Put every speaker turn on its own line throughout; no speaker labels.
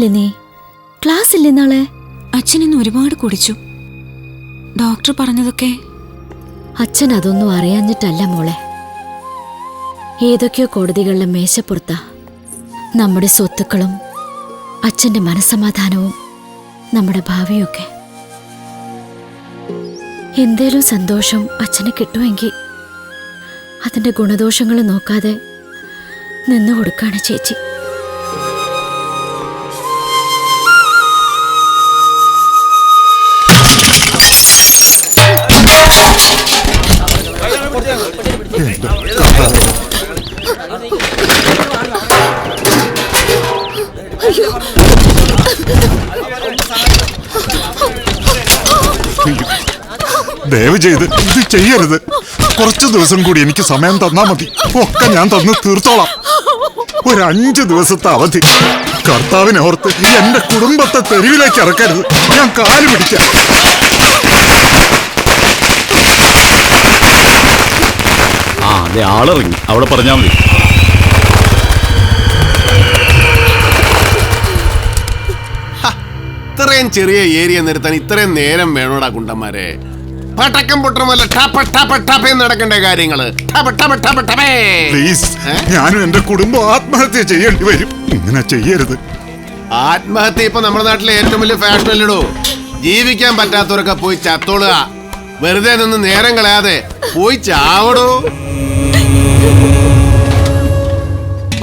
ഉറങ്ങിയില്ലേ നീ? ക്ലാസ് ഇല്ലേ നാളെ?
അച്ഛൻ ഇന്ന് ഒരുപാട് കുടിച്ചു. ഡോക്ടർ പറഞ്ഞതൊക്കെ.
അച്ഛൻ അതൊന്നും അറിയാഞ്ഞിട്ടല്ല മോളെ. ഏതൊക്കെയോ കോടതികളിലെ മേശപ്പുറത്താ നമ്മുടെ സ്വത്തുക്കളും അച്ഛന്റെ മനസ്സമാധാനവും നമ്മുടെ ഭാവിയൊക്കെ. എന്തേലും സന്തോഷം അച്ഛന് കിട്ടുമെങ്കിൽ അതിന്റെ ഗുണദോഷങ്ങൾ നോക്കാതെ നിന്നു കൊടുക്കാണ് ചേച്ചി.
ദയവ് ചെയ്ത് ഇത് ചെയ്യരുത്. കുറച്ചു ദിവസം കൂടി എനിക്ക് സമയം തന്നാ മതി. ഒക്കെ ഞാൻ തന്ന് തീർത്തോളാം. ഒരു 5 ദിവസത്തെ അവധി. കർത്താവിനെ ഓർത്ത് എന്റെ കുടുംബത്തെ തെരുവിലേക്ക് ഇറക്കരുത്. ഞാൻ കാല് പിടിക്കാം.
ആളിറങ്ങി അവിടെ പറഞ്ഞാ മതി.
ഇത്രയും ചെറിയ ഏരിയ നിർത്താൻ ഇത്രയും നേരം വേണോടാ കുണ്ടന്മാരെ? പടക്കം പൊട്ടമല്ല ടപ ടപ ടപ നടക്കേണ്ട കാര്യങ്ങള്.
പ്ലീസ്, ഞാനും എന്റെ കുടുംബം ആത്മഹത്യ ചെയ്യേണ്ടി വരും. ഇങ്ങനെ ചെയ്യരുത്.
ആത്മഹത്യ ഇപ്പൊ നമ്മുടെ നാട്ടിലെ ഏറ്റവും വലിയ ഫാഷൻ അല്ലടോ. ജീവിക്കാൻ പറ്റാത്തവരൊക്കെ പോയി ചത്തോളുക. വെറുതെ നിന്ന് നേരം കളയാതെ പോയി ചാവടോ.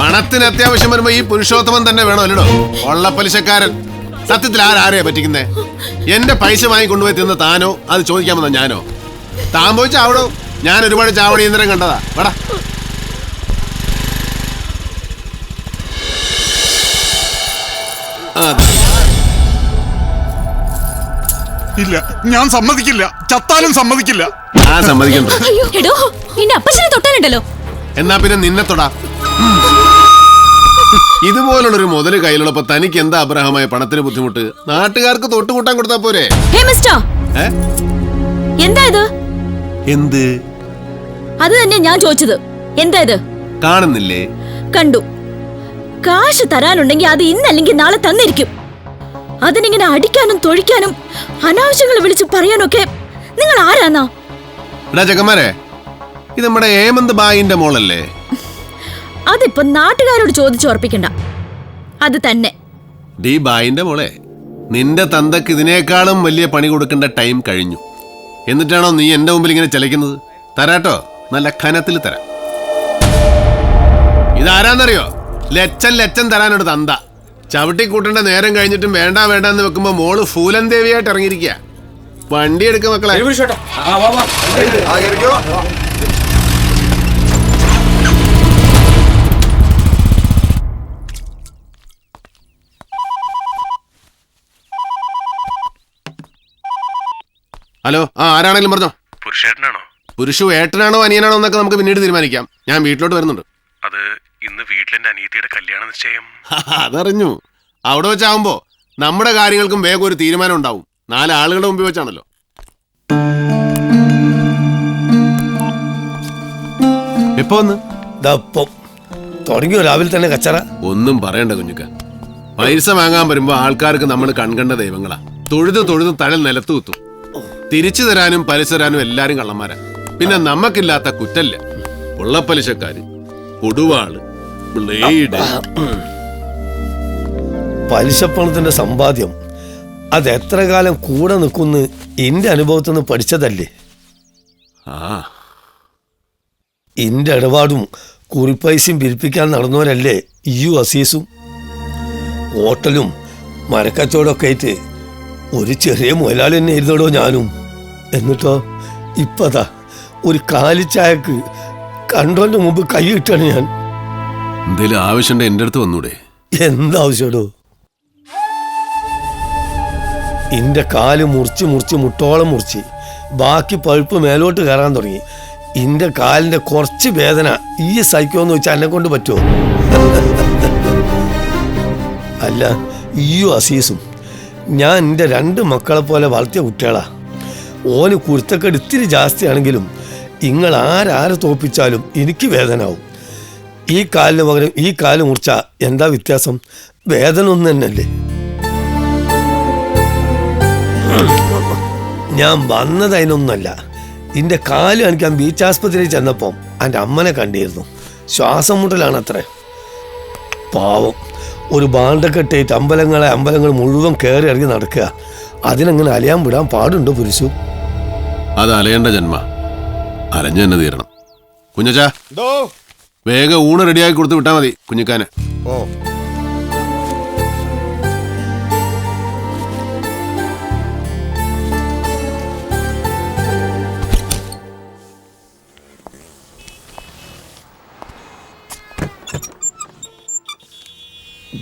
പണത്തിന് അത്യാവശ്യം വരുമ്പോ ഈ പുരുഷോത്തമൻ തന്നെ വേണോ അല്ലടോ? കൊള്ളപ്പലിശക്കാരൻ. സത്യത്തിൽ ആരെയാ പറ്റിക്കുന്നേ? എന്റെ പൈസ വാങ്ങി കൊണ്ടുപോയി തിന്ന താനോ അത് ചോദിക്കാമെന്നോ ഞാനോ? താൻ പോയി ചാവടോ. ഞാൻ ഒരുപാട് ചാവടി യന്ത്രം കണ്ടതാ. വേടാ
ഇല്ല, ഞാൻ സമ്മതിക്കില്ല. ചത്താലും സമ്മതിക്കില്ല.
ആ സമ്മതിക്കണ്ട. എന്നാ പിന്നെ നിന്നെ തൊടാ. ഇതുപോലുള്ളൊരു മുതല് കയ്യിലുള്ളപ്പോ തനിക്ക് എന്താ അബ്രഹമായ പണത്തിന് ബുദ്ധിമുട്ട്? നാട്ടുകാർക്ക് തൊട്ടുകൂട്ടാൻ കൊടുത്താ പോരെ?
എന്താ ഇത്?
എന്ത്?
അത് തന്നെ ഞാൻ ചോദിച്ചത്. എന്താ ഇത്?
കാണുന്നില്ലേ?
കണ്ടു. കാശ് തരാനുണ്ടെങ്കിൽ അത് ഇന്നല്ലെങ്കിൽ നാളെ തന്നിരിക്കും. അതിനിങ്ങനെ അടിക്കാനും തൊഴിക്കാനും അനാവശ്യങ്ങൾ വിളിച്ചു പറയാനൊക്കെ നിങ്ങൾ ആരാന്നാ?
എടാ ചെക്കന്മാരെ, ഇത് നമ്മുടെ ഹേമന്ത് ബായിന്റെ മോളല്ലേ?
അതിപ്പോ നാട്ടുകാരോട് ചോദിച്ചുറപ്പിക്കണ്ട. അത് തന്നെ.
ഡി ബായിന്റെ മോളെ, നിന്റെ തന്തക്ക് ഇതിനേക്കാളും വലിയ പണി കൊടുക്കേണ്ട ടൈം കഴിഞ്ഞു. എന്നിട്ടാണോ നീ എന്റെ മുമ്പിൽ ഇങ്ങനെ ചലിക്കുന്നത്? തരാട്ടോ, നല്ല ഖനത്തിൽ തരാം. ഇതാരാന്നറിയോ? ലച്ചൻ തരാനൊരു തന്ത. ചവിട്ടി കൂട്ടേണ്ട നേരം കഴിഞ്ഞിട്ടും വേണ്ട വേണ്ടെന്ന് വെക്കുമ്പോ മോള് ഫൂലൻ ദേവിയായിട്ട് ഇറങ്ങിയിരിക്കുക. വണ്ടി എടുക്ക മക്കളെ. ഹലോ, ആരാണെങ്കിലും പറഞ്ഞോ.
പുരുഷേട്ടനാണോ?
പുരുഷു ഏട്ടനാണോ അനിയനാണോ എന്നൊക്കെ നമുക്ക് പിന്നീട് തീരുമാനിക്കാം. ഞാൻ വീട്ടിലോട്ട് വരുന്നുണ്ട്.
അത് ഇന്ന് വീട്ടിലെന്റെ അനിയത്തിയുടെ കല്യാണ നിശ്ചയം.
അതറിഞ്ഞു. അവിടെ വെച്ചാവുമ്പോ നമ്മുടെ കാര്യങ്ങൾക്കും വേഗം ഒരു തീരുമാനം ഉണ്ടാവും. 4 ആളുകളുടെ മുമ്പിൽ വെച്ചാണല്ലോ. എപ്പോ വന്ന്?
തുടങ്ങിയോ രാവിലെ തന്നെ കച്ചറ?
ഒന്നും പറയണ്ട കുഞ്ഞുക്ക. പൈസ വാങ്ങാൻ വരുമ്പോ ആൾക്കാർക്ക് നമ്മൾ കൺകണ്ട ദൈവങ്ങളാ. തൊഴുത് തല നിലത്ത് കുത്തും. തിരിച്ചു തരാനും പലിശ തരാനും എല്ലാരും കള്ളന്മാരാ. പിന്നെ നമ്മക്കില്ലാത്ത കുറ്റല്ല. ഉള്ളപ്പലിശക്കാര്, കൊടുവാള്, ബ്ലേഡ്.
പലിശപ്പണത്തിന്റെ സമ്പാദ്യം അത് എത്ര കാലം കൂടെ നിൽക്കുന്നു എന്റെ അനുഭവത്തിൽ നിന്ന് പഠിച്ചതല്ലേ. എന്റെ ഇടപാടും കുറിപ്പൈസയും പിരിപ്പിക്കാൻ നടന്നവരല്ലേ ഇയ്യു അസീസും. ഹോട്ടലും മരക്കച്ചവടമൊക്കെ ആയിട്ട് ഒരു ചെറിയ മുതലാളി തന്നെ ഇരുന്നോടോ ഞാനും. എന്നിട്ടോ ഇപ്പതാ ഒരു കാലിച്ചായക്ക് കണ്ടോന്റെ മുമ്പ് കൈ ഇട്ടാണ് ഞാൻ.
എന്തേലും ആവശ്യമുണ്ട് എന്റെ അടുത്ത് വന്നൂടെ?
എന്താവശ്യടോ? എന്റെ കാല് മുറിച്ച് മുട്ടോളം മുറിച്ച് ബാക്കി പഴുപ്പ് മേലോട്ട് കയറാൻ തുടങ്ങി. എന്റെ കാലിന്റെ കുറച്ച് വേദന ഈ സഹിക്കുമെന്ന് വെച്ചാൽ എന്നെ കൊണ്ട് പറ്റുമോ? അല്ല, ഈയോ അസീസും ഞാൻ എൻ്റെ 2 മക്കളെ പോലെ വളർത്തിയ കുട്ടികളാ. ഓന് കുരുത്തക്കേട് ഇത്തിരി ജാസ്തിയാണെങ്കിലും നിങ്ങൾ ആരെ തോപ്പിച്ചാലും എനിക്ക് വേദനാവും. ഈ കാലിന് പകരം ഈ കാല് മുറിച്ചാൽ എന്താ വ്യത്യാസം? വേദന ഒന്നും തന്നെയല്ലേ. ഞാൻ വന്നത് അതിനൊന്നുമല്ല. എൻ്റെ കാല് കാണിക്കാൻ ബീച്ച് ആസ്പത്രിയിൽ ചെന്നപ്പം എൻ്റെ അമ്മനെ കണ്ടിരുന്നു. ശ്വാസം മുട്ടലാണ് അത്രേ. പാവം ഒരു ബാണ്ടക്കെട്ടേറ്റ് അമ്പലങ്ങൾ മുഴുവൻ കയറി ഇറങ്ങി നടക്കുക. അതിനങ്ങനെ അലയാൻ വിടാൻ പാടുണ്ടോ പുരുഷു?
അത് അലയേണ്ട ജന്മ, അലഞ്ഞു തന്നെ തീരണം. കുഞ്ഞച്ചാ, വേഗം ഊണ് റെഡിയാക്കി കൊടുത്ത് വിട്ടാ മതി കുഞ്ഞിക്കാനെ.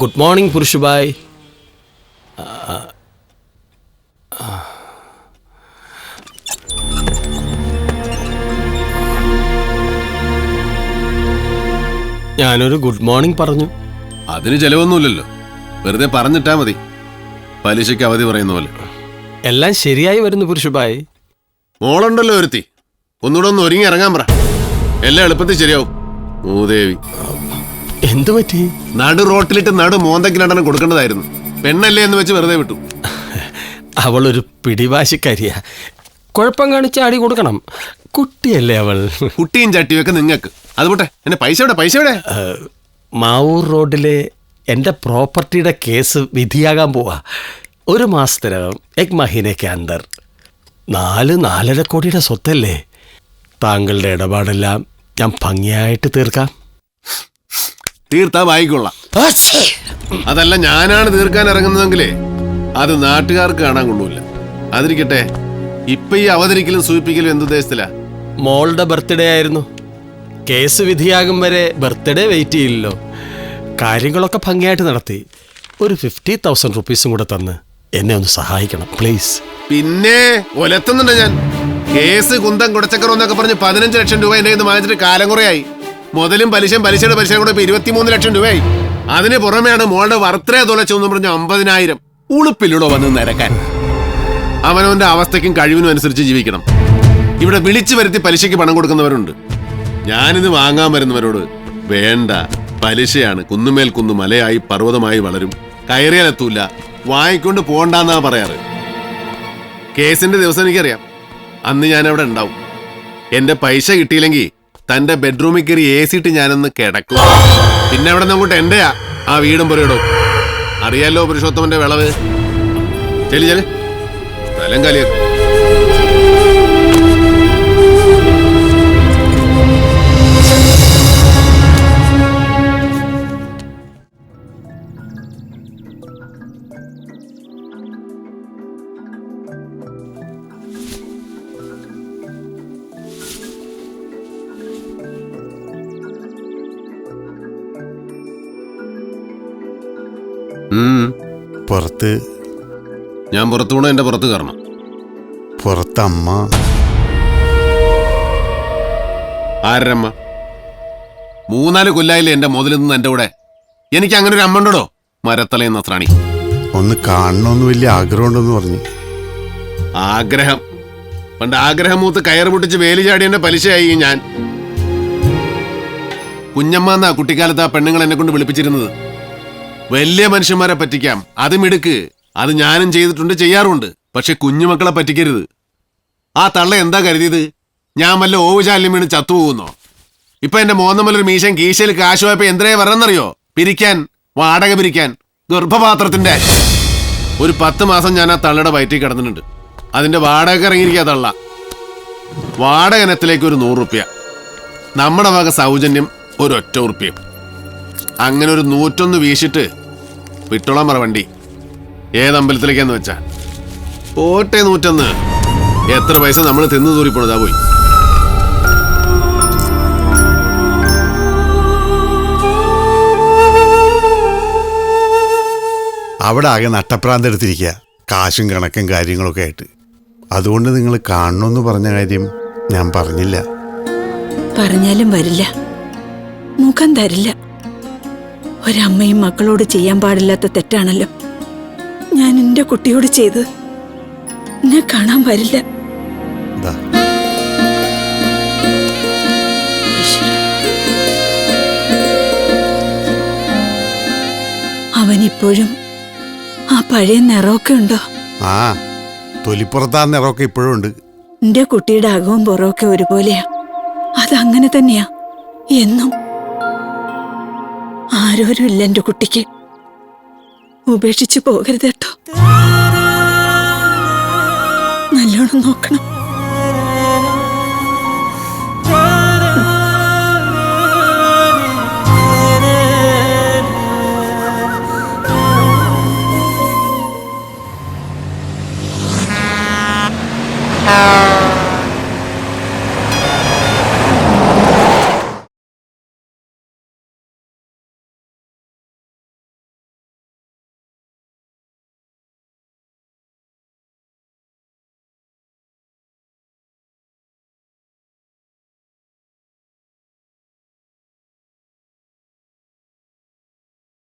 Good morning പുരുഷുഭായ്. ഞാനൊരു ഗുഡ് മോർണിംഗ് പറഞ്ഞു.
അതിന് ചെലവൊന്നുമില്ലല്ലോ, വെറുതെ പറഞ്ഞിട്ടാ മതി. പലിശയ്ക്ക് അവധി പറയുന്ന പോലെ.
എല്ലാം ശരിയായി വരുന്നു പുരുഷുഭായ്.
മോളുണ്ടല്ലോ ഒരുത്തി, ഒന്നുകൂടെ ഒന്ന് ഒരുങ്ങി ഇറങ്ങാൻ പറ. എല്ലാം എളുപ്പത്തിൽ ശരിയാവും. മൂദേവി,
എന്തു പറ്റി?
നടു റോട്ടിലിട്ട് നടു മോന്തക്കിലണ്ടനം കൊടുക്കേണ്ടതായിരുന്നു. പെണ്ണല്ലേ എന്ന് വെച്ച് വെറുതെ വിട്ടു.
അവളൊരു പിടിവാശിക്കാരിയാ. കുഴപ്പം കാണിച്ച് അടി കൊടുക്കണം. കുട്ടിയല്ലേ അവൾ.
കുട്ടിയും ചട്ടിയൊക്കെ നിങ്ങൾക്ക്. അതുപോട്ടെ, എന്നെ പൈസ എവിടെ?
മാവൂർ റോഡിലെ എൻ്റെ പ്രോപ്പർട്ടിയുടെ കേസ് വിധിയാകാൻ പോവാ. 1 മാസത്തിനകം 1 മഹീനയ്ക്ക് അന്തർ. 4-4.5 കോടിയുടെ സ്വത്തല്ലേ. താങ്കളുടെ ഇടപാടെല്ലാം ഞാൻ ഭംഗിയായിട്ട് തീർക്കാം.
തീർത്താ വായിക്കൊള്ളാം. അതല്ല, ഞാനാണ് തീർക്കാൻ ഇറങ്ങുന്നതെങ്കിലേ അത് നാട്ടുകാർക്ക് കാണാൻ കൊള്ളൂല. അതിരിക്കട്ടെ, ഇപ്പൊ ഈ അവതരിക്കലും സൂചിപ്പിക്കലും എന്തുദ്ദേശത്തിലാ?
മോളുടെ ബർത്ത്ഡേ ആയിരുന്നു. കേസ് വിധിയാകും വരെ ബർത്ത്ഡേ വെയിറ്റ് ചെയ്യില്ലല്ലോ. കാര്യങ്ങളൊക്കെ ഭംഗിയായിട്ട് നടത്തി. ഒരു 50,000 റുപ്പീസും കൂടെ തന്ന് എന്നെ ഒന്ന് സഹായിക്കണം പ്ലീസ്.
പിന്നെ ഒലത്തുന്നുണ്ട് ഞാൻ. കേസ് കുന്തം കുടച്ചക്കറോ എന്നൊക്കെ പറഞ്ഞ് 15 ലക്ഷം രൂപ എന്റെ കയ്യിൽ നിന്ന് വാങ്ങിച്ചിട്ട് കാലം കുറയായി. മുതലും പലിശയുടെ പലിശയും കൂടെ 23 ലക്ഷം രൂപയായി. അതിന് പുറമെയാണ് മോളുടെ ബർത്ത്ഡേ തുലച്ചെന്ന് പറഞ്ഞ 50,000. ഉളുപ്പിലൂടെ വന്ന് നിരക്കാൻ. അവനവന്റെ അവസ്ഥയ്ക്കും കഴിവിനും അനുസരിച്ച് ജീവിക്കണം. ഇവിടെ വിളിച്ചു വരുത്തി പലിശയ്ക്ക് പണം കൊടുക്കുന്നവരുണ്ട്. ഞാനിത് വാങ്ങാൻ വരുന്നവരോട് വേണ്ട, പലിശയാണ്, കുന്നുമേൽ കുന്നു മലയായി പർവ്വതമായി വളരും, കയറിയാലെത്തൂല, വാങ്ങിക്കൊണ്ട് പോണ്ടെന്നാ പറയാറ്. കേസിന്റെ ദിവസം എനിക്കറിയാം. അന്ന് ഞാൻ അവിടെ ഉണ്ടാവും. എന്റെ പൈസ കിട്ടിയില്ലെങ്കിൽ തന്റെ ബെഡ്റൂമിൽ കയറി AC ഇട്ട് ഞാനൊന്ന് കിടക്കും. പിന്നെ അവിടെ നിന്ന് അങ്ങോട്ട് എന്റെയാ ആ വീടും പുരയിടും. അറിയാലോ പുരുഷോത്തമന്റെ വിളവ്. ചെല്ലി സ്ഥലം കാലിയാക്കും.
പുറത്ത്
ഞാൻ പുറത്തു കൂടെ എന്റെ പുറത്ത് കയറണം.
പുറത്തമ്മ.
ആരമ്മ? 3-4 കൊല്ലായില്ലേ എന്റെ മുതൽ നിന്ന് എന്റെ കൂടെ. എനിക്ക് അങ്ങനെ ഒരു അമ്മ ഉണ്ടോ? മരത്തലയും നസ്രാണി.
ഒന്ന് കാണണമെന്ന് വലിയ ആഗ്രഹമുണ്ടെന്ന് പറഞ്ഞു.
ആഗ്രഹം? പണ്ട് ആഗ്രഹം മൂത്ത് കയറ് പൊട്ടിച്ച് വേലി ചാടിയന്റെ പലിശയായി ഞാൻ. കുഞ്ഞമ്മ എന്നാ കുട്ടിക്കാലത്ത് ആ പെണ്ണുങ്ങൾ എന്നെ കൊണ്ട് വിളിപ്പിച്ചിരുന്നത്. വലിയ മനുഷ്യന്മാരെ പറ്റിക്കാം, അത് മിടുക്ക്. അത് ഞാനും ചെയ്തിട്ടുണ്ട്, ചെയ്യാറുണ്ട്. പക്ഷെ കുഞ്ഞുമക്കളെ പറ്റിക്കരുത്. ആ തള്ള എന്താ കരുതിയത്? ഞാൻ വല്ല ഓവുചാലിലും വീണ് ചത്തുപോകുന്നോ? ഇപ്പൊ എന്റെ മോന്നമ്മലൊരു മീശൻ കീശയിൽ കാശ് പോയപ്പോ എന്തേ വരണമെന്നറിയോ? പിരിക്കാൻ, വാടക പിരിക്കാൻ. ഗർഭപാത്രത്തിന്റെ ഒരു 10 മാസം ഞാൻ ആ തള്ളയുടെ വയറ്റിൽ കിടന്നിട്ടുണ്ട്. അതിന്റെ വാടക ഇറങ്ങിയിരിക്കുക തള്ള. വാടക ഇനത്തിലേക്ക് ഒരു 100 റുപ്യ, നമ്മുടെ വക സൗജന്യം ഒരു 1 റുപ്യ. അങ്ങനെ ഒരു 101 വീശിട്ട് വിട്ടോളാൻ പറ വണ്ടി. ഏതമ്പലത്തിലേക്കാന്ന് വെച്ചാ പോട്ടെ. 101 എത്ര പൈസ നമ്മൾ തിന്നു തൂറിപ്പോണതാ പോയി.
അവിടെ ആകെ നട്ടപ്രാന്തെടുത്തിരിക്കുക, കാശും കണക്കും കാര്യങ്ങളൊക്കെ ആയിട്ട്. അതുകൊണ്ട് നിങ്ങൾ കാണണമെന്ന് പറഞ്ഞ കാര്യം ഞാൻ പറഞ്ഞില്ല.
പറഞ്ഞാലും വരില്ല, മുഖം തരില്ല. ഒരമ്മയും മക്കളോട് ചെയ്യാൻ പാടില്ലാത്ത തെറ്റാണല്ലോ ഞാൻ എൻ്റെ കുട്ടിയോട് ചെയ്ത്. എന്നെ കാണാൻ വരില്ല. അവനിപ്പോഴും ആ പഴയ നിറമൊക്കെ ഉണ്ടോ?
ആ,
തൊലിപ്പുറത്താ നിറമൊക്കെ ഇപ്പോഴും ഉണ്ട്.
എന്റെ കുട്ടിയുടെ അകവും പുറമൊക്കെ ഒരുപോലെയാ. അതങ്ങനെ തന്നെയാ എന്നും. ആരോരും ഇല്ല എന്റെ കുട്ടിക്ക്. ഉപേക്ഷിച്ചു പോകരുത് കേട്ടോ. നല്ലോണം നോക്കണം.